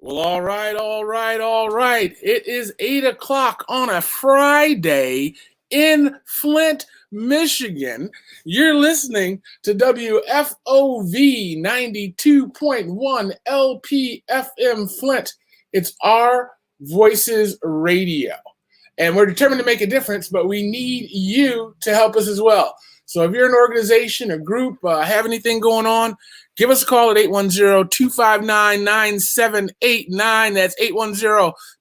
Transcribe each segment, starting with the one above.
Well, all right, all right, all right. It is 8 o'clock on a Friday in Flint, Michigan. You're listening to WFOV 92.1 LPFM Flint. It's Our Voices Radio. And we're determined to make a difference, but we need you to help us as well. So if you're an organization, a group, have anything going on, give us a call at 810-259-9789. That's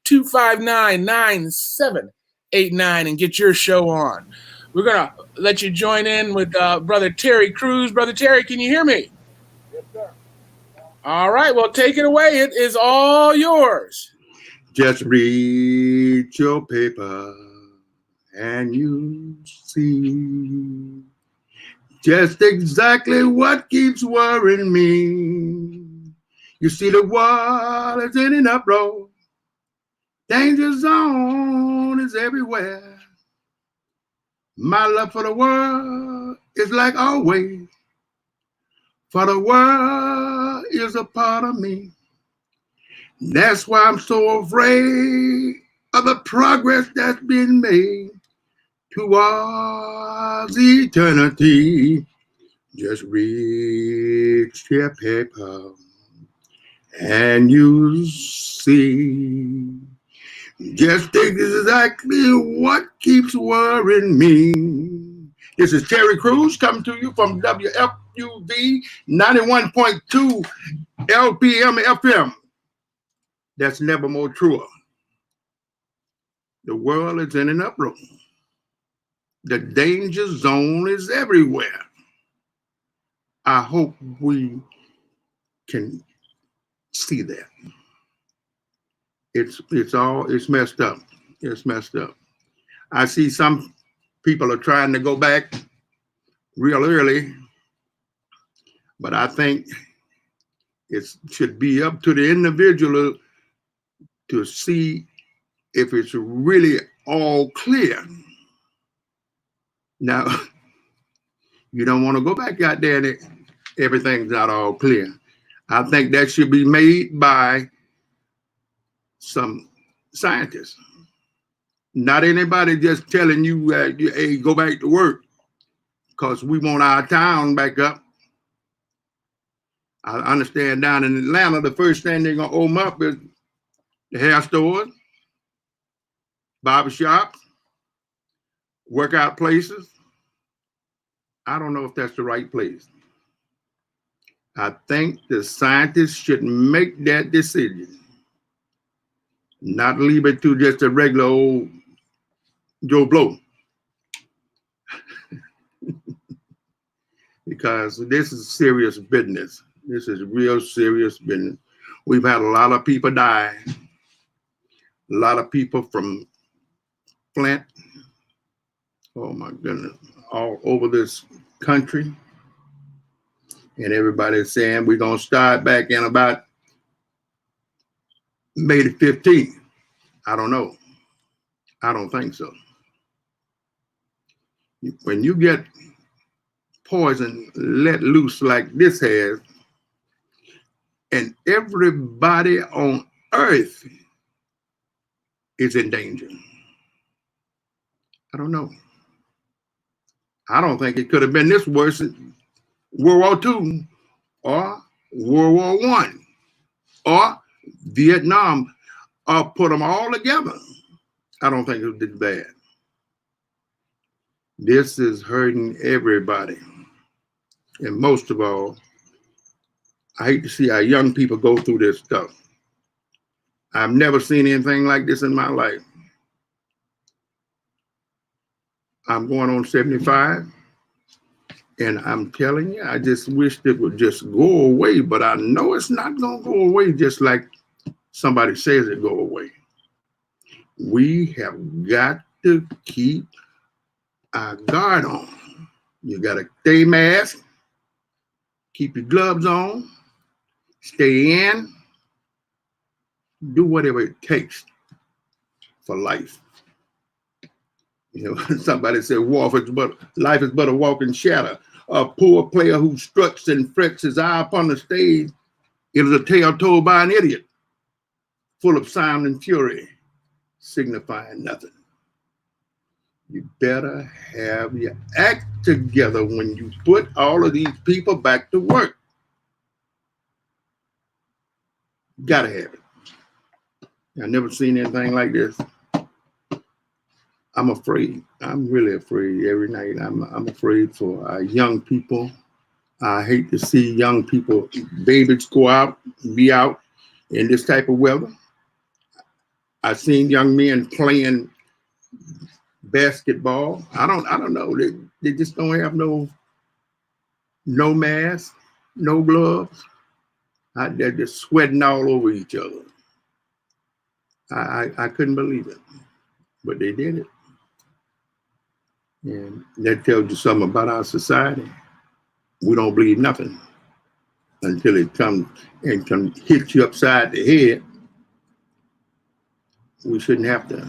810-259-9789 and get your show on. We're going to let you join in with Brother Terry Cruz. Brother Terry, can you hear me? Yes, sir. All right, well, take it away. It is all yours. Just read your paper and you see just exactly what keeps worrying me. You see the world is in an uproar. Danger zone is everywhere. My love for the world is like always. For the world is a part of me. That's why I'm so afraid of the progress that's been made towards eternity. Just read your paper and you see just exactly what keeps worrying me. This is Terry Cruz coming to you from WFUV 91.2 LPM FM. That's never more truer. The world is in an uproar. The danger zone is everywhere. I hope we can see that. It's messed up. It's messed up. I see some people are trying to go back real early, but I think it should be up to the individual to see if it's really all clear. Now, you don't want to go back out there and everything's not all clear. I think that should be made by some scientists. Not anybody just telling you, hey, go back to work because we want our town back up. I understand down in Atlanta, the first thing they're going to open up is the hair stores, barbershops, workout places. I don't know if that's the right place. I think the scientists should make that decision, not leave it to just a regular old Joe Blow. Because this is serious business. This is real serious business. We've had a lot of people die. A lot of people from Flint, oh my goodness, all over this country. And everybody's saying we're going to start back in about May the 15th. I don't know. I don't think so. When you get poison let loose like this has, and everybody on earth is in danger. I don't know. I don't think it could have been this worse than World War II or World War I or Vietnam, or put them all together. I don't think it was this bad. This is hurting everybody. And most of all, I hate to see our young people go through this stuff. I've never seen anything like this in my life. I'm going on 75, and I'm telling you, I just wish it would just go away, but I know it's not going to go away just like somebody says it go away. We have got to keep our guard on. You got to stay masked, keep your gloves on, stay in, do whatever it takes for life. You know, somebody said life is but a walking shadow. A poor player who struts and frets his eye upon the stage is a tale told by an idiot. full of sound and fury, signifying nothing. You better have your act together when you put all of these people back to work. Gotta have it. I've never seen anything like this. I'm afraid. I'm really afraid every night. I'm afraid for our young people. I hate to see young people, babies go out, be out in this type of weather. I've seen young men playing basketball. I don't know. They just don't have no mask, no gloves. They're just sweating all over each other. I couldn't believe it, but they did it. And that tells you something about our society. We don't believe nothing until it comes and can hit you upside the head. We shouldn't have to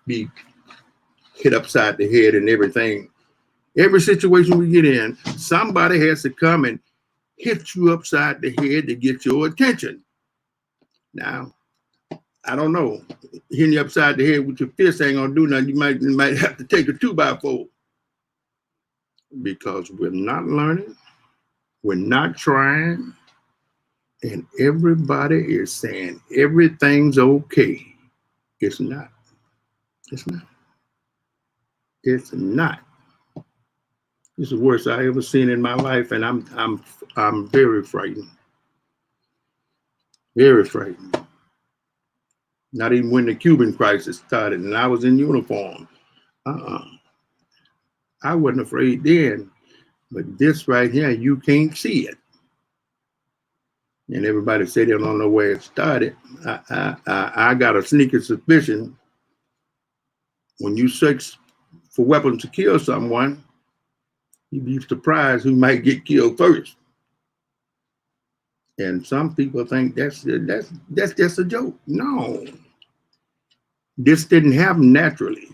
be hit upside the head and everything. Every situation we get in, somebody has to come and hit you upside the head to get your attention. Now, I don't know. Hitting you upside the head with your fist ain't gonna do nothing. You might have to take a 2x4 because we're not learning, we're not trying, and everybody is saying everything's okay. It's not. It's not. It's not. It's the worst I ever seen in my life, and I'm very frightened. Very frightened. Not even when the Cuban crisis started and I was in uniform. I wasn't afraid then, but this right here, you can't see it. And everybody said they don't know where it started. I got a sneaking suspicion when you search for weapons to kill someone, you'd be surprised who might get killed first. And some people think that's just a joke. No. This didn't happen naturally.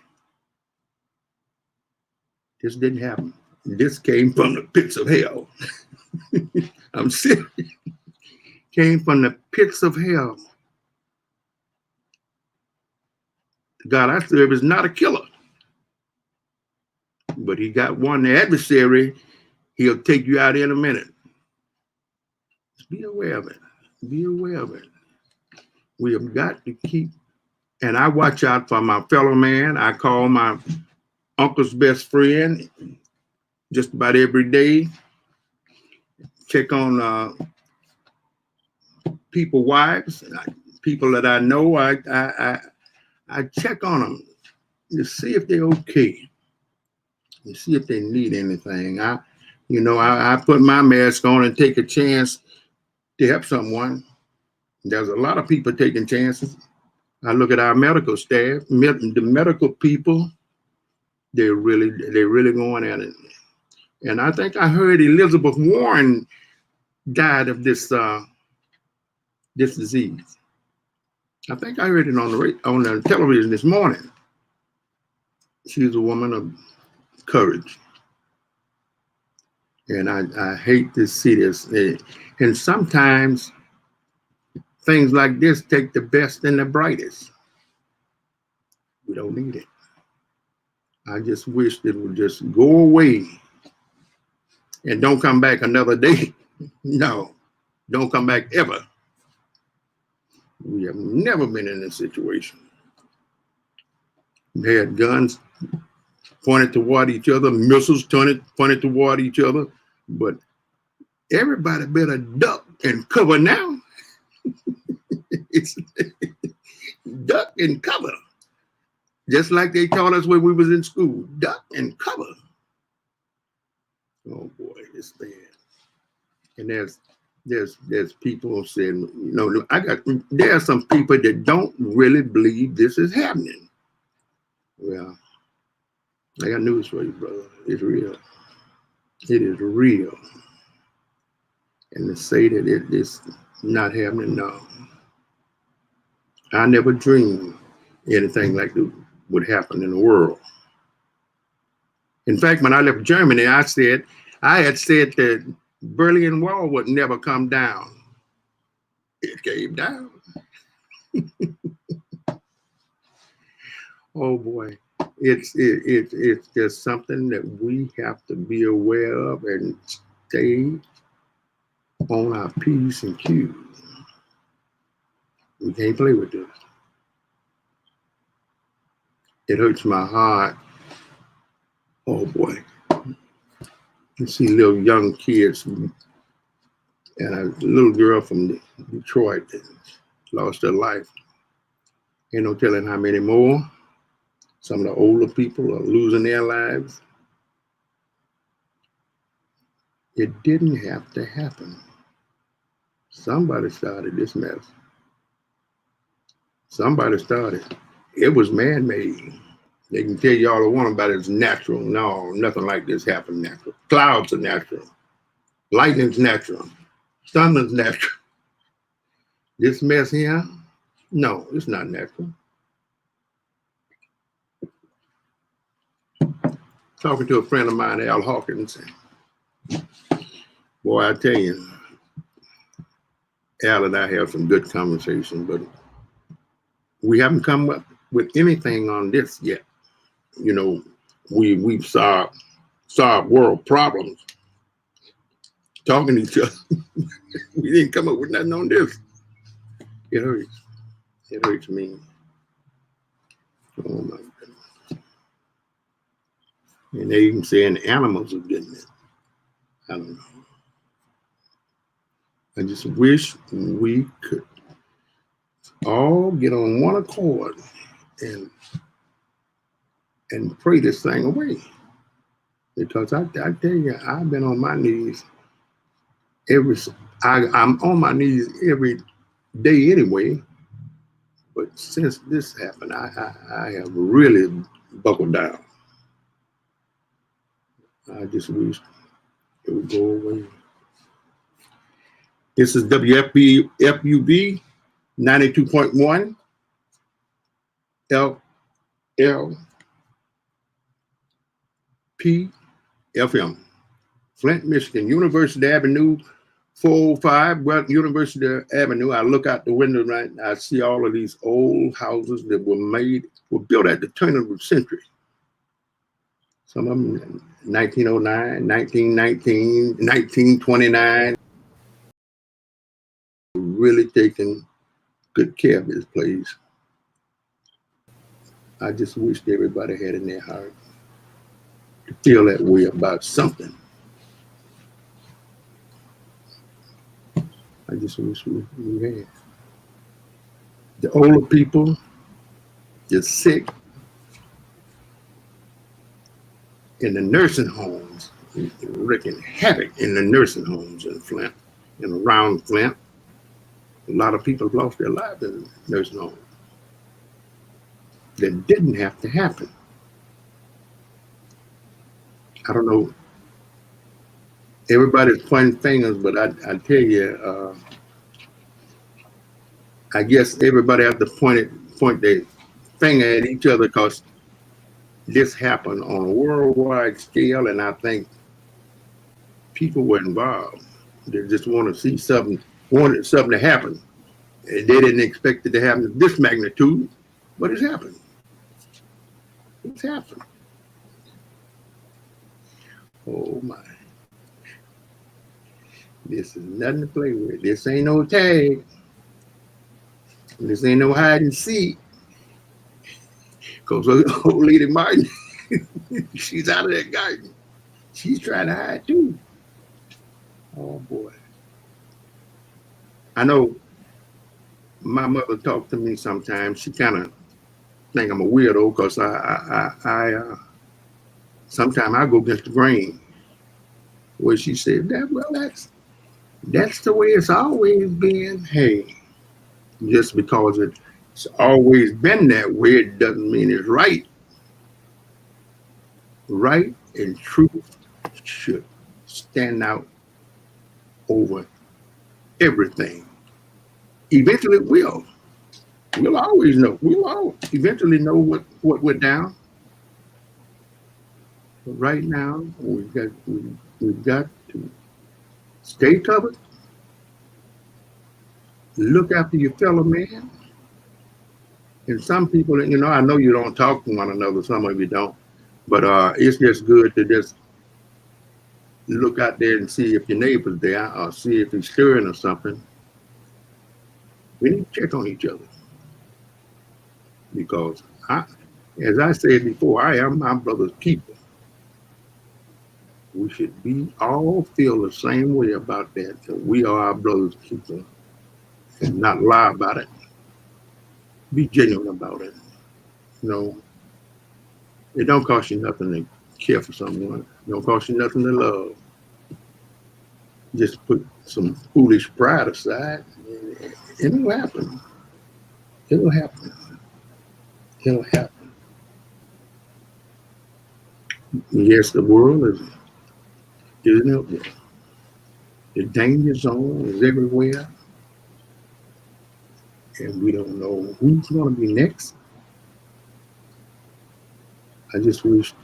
This didn't happen. This came from the pits of hell. I'm serious. Came from the pits of hell. The God I serve is not a killer. But he got one adversary, he'll take you out in a minute. Just be aware of it. Be aware of it. We have got to keep, and I watch out for my fellow man. I call my uncle's best friend just about every day. Check on people's wives, people that I know. I check on them to see if they're okay, to see if they need anything. I put my mask on and take a chance to help someone. There's a lot of people taking chances. I look at our medical staff, the medical people. They're really going at it. And I think I heard Elizabeth Warren died of this disease. I think I heard it on the television this morning. She's a woman of courage. And I hate to see this. And sometimes things like this take the best and the brightest. We don't need it. I just wish it would just go away and don't come back another day. No, don't come back ever. We have never been in this situation. We had guns pointed toward each other, missiles pointed toward each other, but everybody better duck and cover now. It's duck and cover. Just like they taught us when we was in school, duck and cover. Oh boy, it's bad. And there's people who said, there are some people that don't really believe this is happening. Well, I got news for you, brother. It's real. It is real. And to say that it is not happening, no. I never dreamed anything like that would happen in the world. In fact, when I left Germany, I had said that Berlin Wall would never come down. It came down. Oh boy, it's just something that we have to be aware of and stay on our P's and Q's. We can't play with this. It hurts my heart. Oh boy, you see little young kids and a little girl from Detroit that lost her life. Ain't no telling how many more. Some of the older people are losing their lives. It didn't have to happen. Somebody started this mess. Somebody started. It was man-made. They can tell you all they want about it. It's natural. No, nothing like this happened natural. Clouds are natural. Lightning's natural. Thunder's natural. This mess here, no, it's not natural. Talking to a friend of mine, Al Hawkins. Boy, I tell you, Al and I have some good conversation, but we haven't come up with anything on this yet. You know, we've solved world problems talking to each other. We didn't come up with nothing on this. It hurts. It hurts me. Oh my goodness. And they even saying animals are getting it. I don't know. I just wish we could all get on one accord and pray this thing away. Because I tell you, I've been on my knees I'm on my knees every day anyway. But since this happened, I have really buckled down. I just wish it would go away. This is WFB FUB 92.1 LLP FM. Flint, Michigan, University Avenue, 405 West University Avenue. I look out the window right now, I see all of these old houses that were built at the turn of the century. Some of them 1909, 1919, 1929. Really taking good care of this place. I just wished everybody had in their heart to feel that way about something. I just wish we had. The older people, the sick, in the nursing homes, wreaking havoc in the nursing homes in Flint and around Flint. A lot of people have lost their lives in nursing homes. That didn't have to happen. I don't know. Everybody's pointing fingers, but I tell you, I guess everybody has to point their finger at each other because this happened on a worldwide scale, and I think people were involved. They just wanted something to happen. They didn't expect it to happen at this magnitude, but it's happened. It's happened. Oh my. This is nothing to play with. This ain't no tag. This ain't no hide and seek. Because old lady Martin, she's out of that garden. She's trying to hide too. Oh boy. I know my mother talked to me sometimes. She kind of think I'm a weirdo because I sometimes I go against the grain. Where she said that's the way it's always been. Hey, just because it's always been that way, it doesn't mean it's right. Right and truth should stand out over everything. Eventually it will. We'll always know. We'll all eventually know what went down. But right now, we've got to stay covered. Look after your fellow man. And some people, I know you don't talk to one another. Some of you don't, but it's just good to just look out there and see if your neighbor's there, or see if he's stirring or something. We need to check on each other because, as I said before, I am my brother's keeper. We should be all feel the same way about that. That we are our brother's keeper, and not lie about it. Be genuine about it. You know, it don't cost you nothing to care for someone. It don't cost you nothing to love. Just put some foolish pride aside, and it'll happen. It'll happen. It'll happen. Yes, the world isn't it? The danger zone is everywhere, and we don't know who's going to be next. I just wish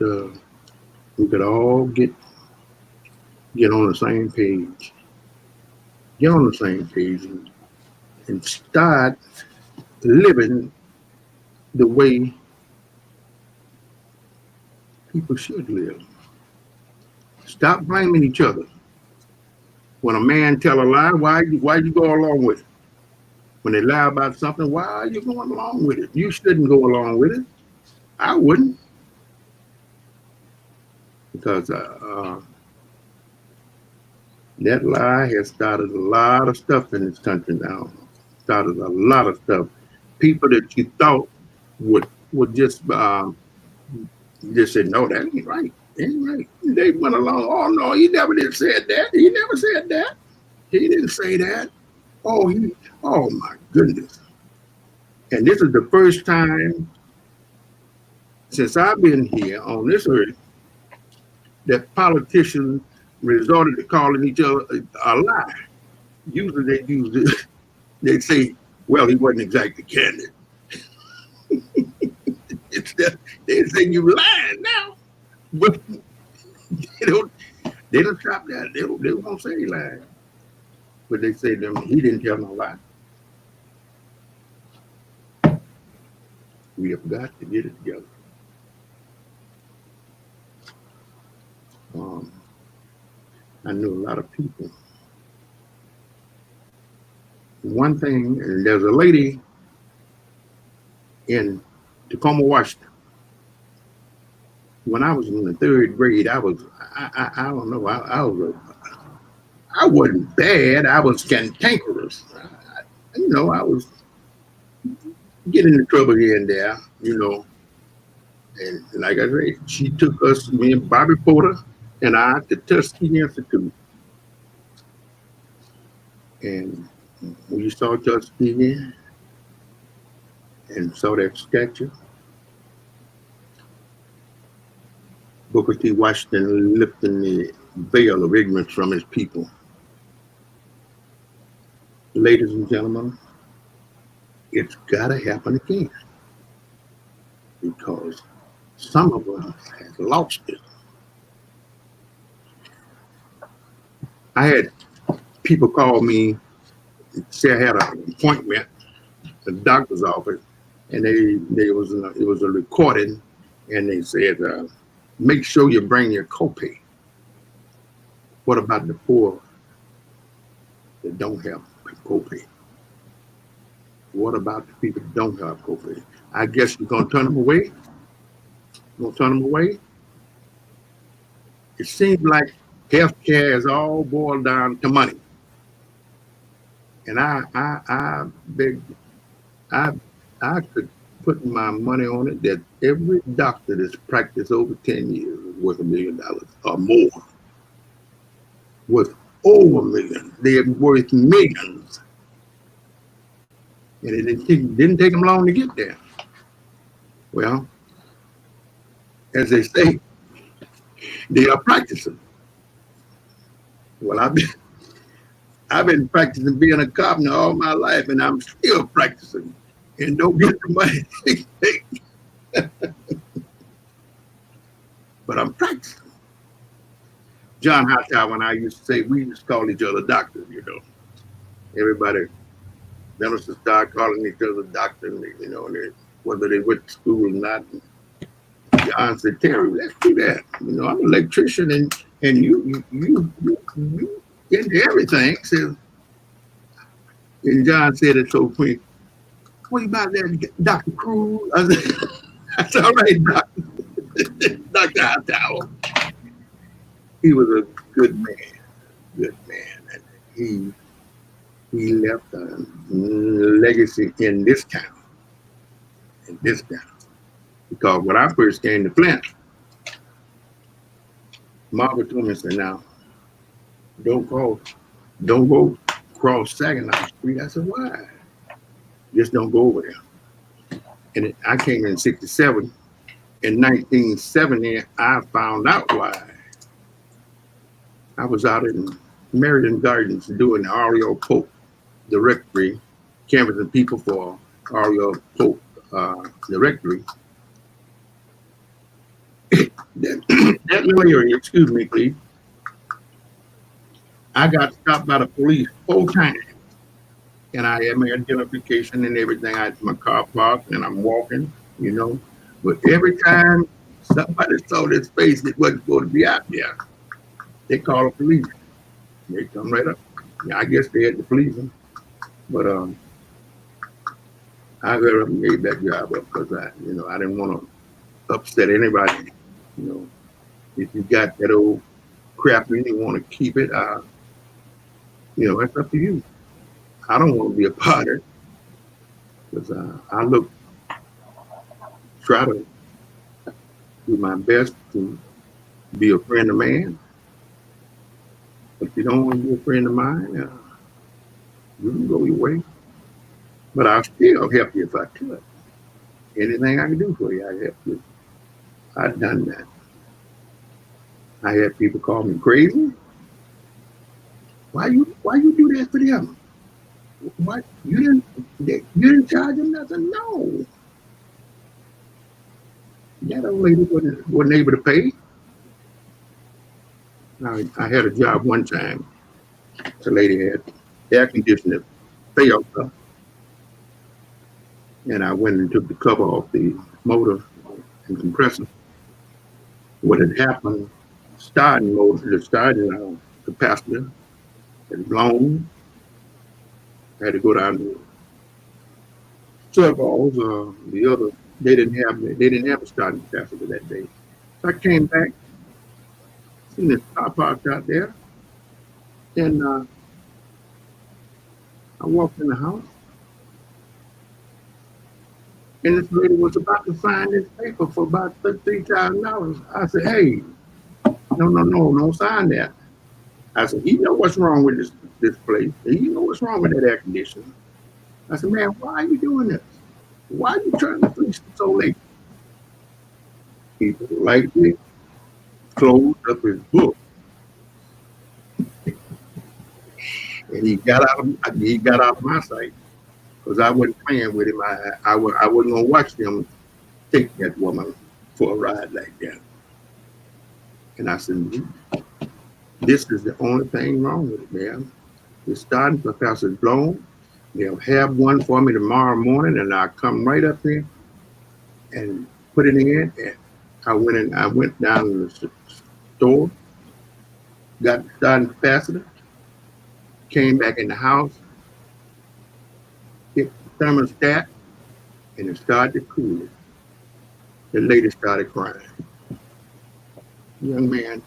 we could all get on the same page. Get on the same page and start living the way people should live. Stop blaming each other. When a man tell a lie, why you go along with it? When they lie about something, why are you going along with it? You shouldn't go along with it. I wouldn't, because that lie has started a lot of stuff in this country now. Started a lot of stuff. People that you thought would just say, no, that ain't right. Ain't right. They went along. Oh no, he never did said that. He never said that. He didn't say that. Oh my goodness. And this is the first time since I've been here on this earth that politicians resorted to calling each other a lie. Usually they say, well, he wasn't exactly candid. They say you lying now. But they don't stop that. They won't say he lied. But they say he didn't tell no lie. We have got to get it together. I knew a lot of people. One thing, and there's a lady in Tacoma, Washington. When I was in the third grade, I don't know, I wasn't bad. I was cantankerous. I was getting into trouble here and there, And like I said, she took us, me and Bobby Porter and I, to Tuskegee Institute. And we saw Tuskegee and saw that statue. Booker T. Washington lifting the veil of ignorance from his people. Ladies and gentlemen, it's got to happen again, because some of us have lost it. I had people call me, say I had an appointment at the doctor's office, and it was a recording, and they said, make sure you bring your copay. What about the poor that don't have copay? What about the people that don't have copay? I guess you're gonna turn them away? You're gonna turn them away? It seems like healthcare is all boiled down to money. And I could put my money on it that every doctor that's practiced over 10 years is worth $1 million or more. Worth over $1 million. They're worth millions. And it didn't take them long to get there. Well, as they say, they are practicing. Well, I've been practicing being a carpenter all my life, and I'm still practicing and don't get the money. But I'm practicing. John Hightower and I used to say, we used to call each other doctors, Everybody, dentists start calling each other doctors, and whether they went to school or not. John said, Terry, let's do that. You know, I'm an electrician and you into everything. So, and John said it so quick. What about that, Dr. Cruz? I said, all right, Dr. Hightower. He was a good man, good man. And he left a legacy in this town, Because when I first came to Flint, Margaret told me, said, now, don't go cross Saginaw Street. I said, why? Just don't go over there. And I came in 67. In 1970, I found out why. I was out in Meriden Gardens doing the R.E.O. Pope directory, canvassing people for R.E.O. Pope directory. that little area, excuse me, please. I got stopped by the police 4 times. And I had my identification and everything. I had my car parked and I'm walking, you know. But every time somebody saw this face that wasn't supposed to be out there, they call the police. They come right up. Yeah, I guess they had to police them. But I got up and gave that job up because I didn't want to upset anybody. You know, if you got that old crap and you want to keep it, that's up to you. I don't want to be a part of it because I try to do my best to be a friend of man. But if you don't want to be a friend of mine, you can go your way. But I'll still help you if I could. Anything I can do for you, I help you. I've done that. I had people call me crazy. Why you do that for them? What you didn't charge them nothing? No. That old lady wasn't able to pay. I had a job one time. The lady had air conditioner failed her. And I went and took the cover off the motor and compressor. What had happened, the starting capacitor had blown. I had to go down to servos. They didn't have a starting capacitor that day. So I came back, seen this car parked out there, and I walked in the house, and this lady was about to sign this paper for about $3,000. I said, hey, no, don't sign that. I said, you know what's wrong with this place? You know what's wrong with that air conditioner? I said, man, why are you doing this? Why are you trying to fix it so late? He politely closed up his book. And he got out of my sight because I wasn't playing with him. I wasn't gonna watch them take that woman for a ride like that. And I said, this is the only thing wrong with it, man. The starting capacitor is blown. They'll have one for me tomorrow morning, and I'll come right up here and put it in. And I went down to the store, got the starting capacitor, came back in the house, hit the thermostat, and it started to cool it. The lady started crying. Young man,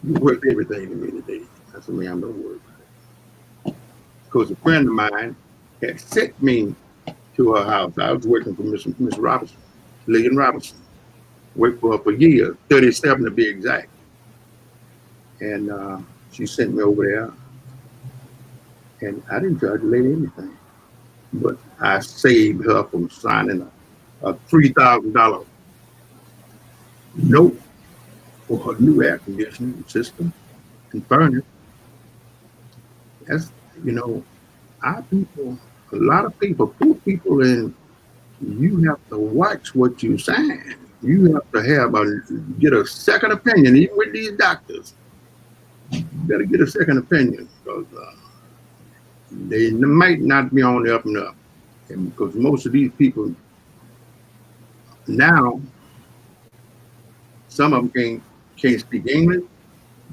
you're worth everything to me today. I said, man, don't worry about it. Because a friend of mine had sent me to her house. I was working for Miss Robinson, Lillian Robinson. Worked for her for years, 37 to be exact. And she sent me over there. And I didn't charge the lady anything. But I saved her from signing a $3,000 note for her new air conditioning system and furnace. That's, our people, a lot of people, poor people, and you have to watch what you sign. You have to get a second opinion, even with these doctors. You better get a second opinion because they might not be on the up and up. And because most of these people now some of them can't speak English.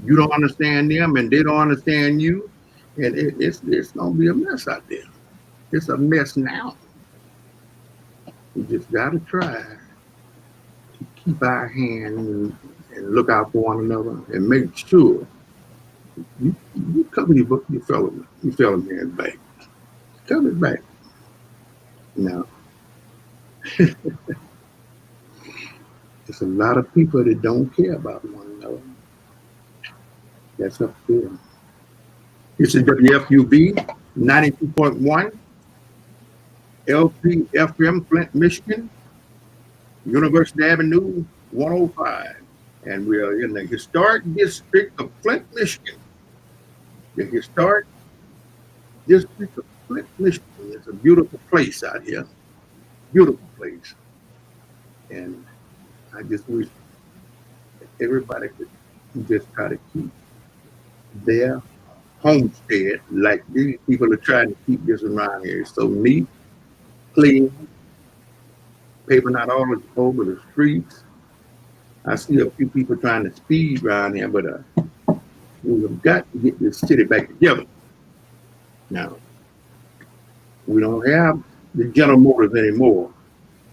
You don't understand them, and they don't understand you, and it's gonna be a mess out there. It's a mess now. We just gotta try to keep our hand and look out for one another and make sure you cover your fellow man's back. Cover it back. Now, there's a lot of people that don't care about one another. That's up to them. This is WFUB 92.1, LPFM, Flint, Michigan, University Avenue 105. And we are in the historic district of Flint, Michigan. The historic district of Flint, Michigan. It's a beautiful place out here. Beautiful place. And I just wish everybody could just try to keep their homestead like these people are trying to keep this around here. It's so neat, clean, paper not all over the streets. I see a few people trying to speed around here, but we've got to get this city back together. Now, we don't have the General Motors anymore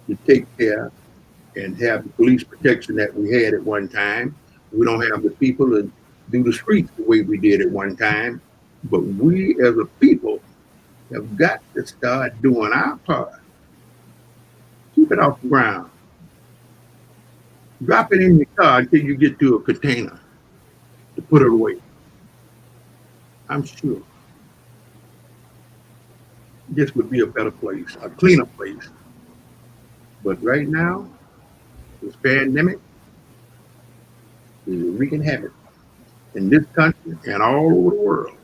to take care and have the police protection that we had at one time. We don't have the people to do the streets the way we did at one time. But we as a people have got to start doing our part. Keep it off the ground. Drop it in your car until you get to a container to put it away. I'm sure this would be a better place, a cleaner place. But right now, this pandemic is wreaking havoc in this country and all over the world.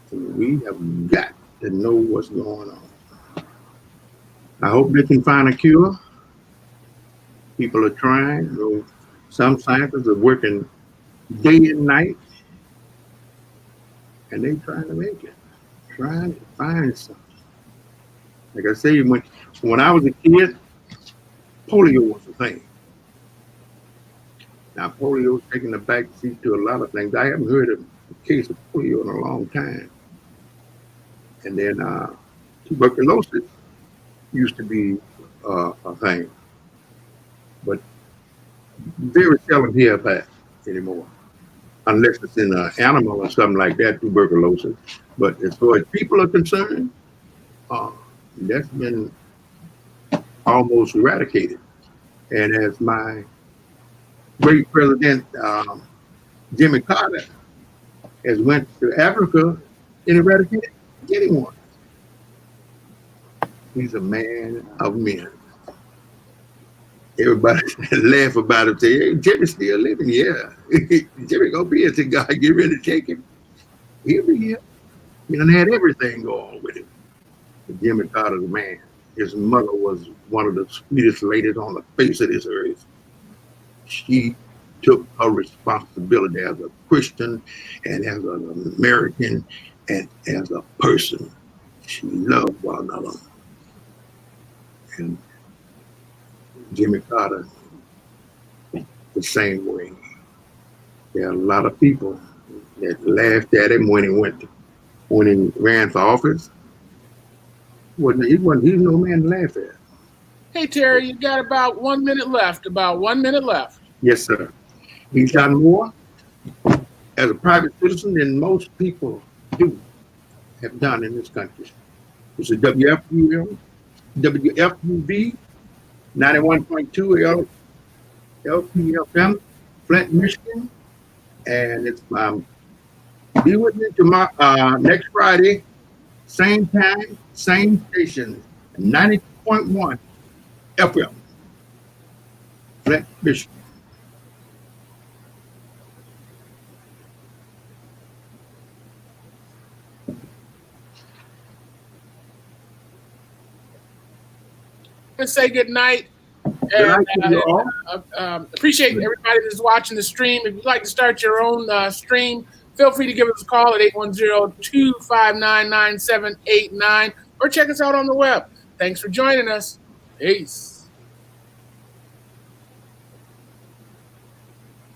So we have got to know what's going on. I hope they can find a cure. People are trying. You know, some scientists are working day and night, and they're trying to make it, trying to find something. Like I say, when I was a kid, polio was a thing. Now, polio is taking the back seat to a lot of things. I haven't heard of a case of polio in a long time. And then tuberculosis used to be a thing. But very seldom hear of that anymore, unless it's in an animal or something like that, tuberculosis. But as far as people are concerned, that's been almost eradicated. And as my great president, Jimmy Carter, has went to Africa and eradicated anyone. He's a man of men. Everybody laugh about it, say, hey, Jimmy's still living. Yeah, Jimmy gonna be here till God get ready to take him. He'll be here. He done had everything go on with him. But Jimmy Carter's a man. His mother was one of the sweetest ladies on the face of this earth. She took her responsibility as a Christian and as an American and as a person. She loved one another. And Jimmy Carter, the same way. There are a lot of people that laughed at him when he ran for office. He's no man to laugh at. Hey, Terry, you got about 1 minute left. About 1 minute left. Yes, sir. He's done more as a private citizen than most people have done in this country. It's a WFUB 91.2 LPFM, Flint, Michigan. And it's be with me tomorrow, next Friday, same time, same station, 90.1 FM, Flint, Michigan. Let's say good night. And appreciate everybody that's watching the stream. If you'd like to start your own stream, feel free to give us a call at 810-259-9789 or check us out on the web. Thanks for joining us. Peace.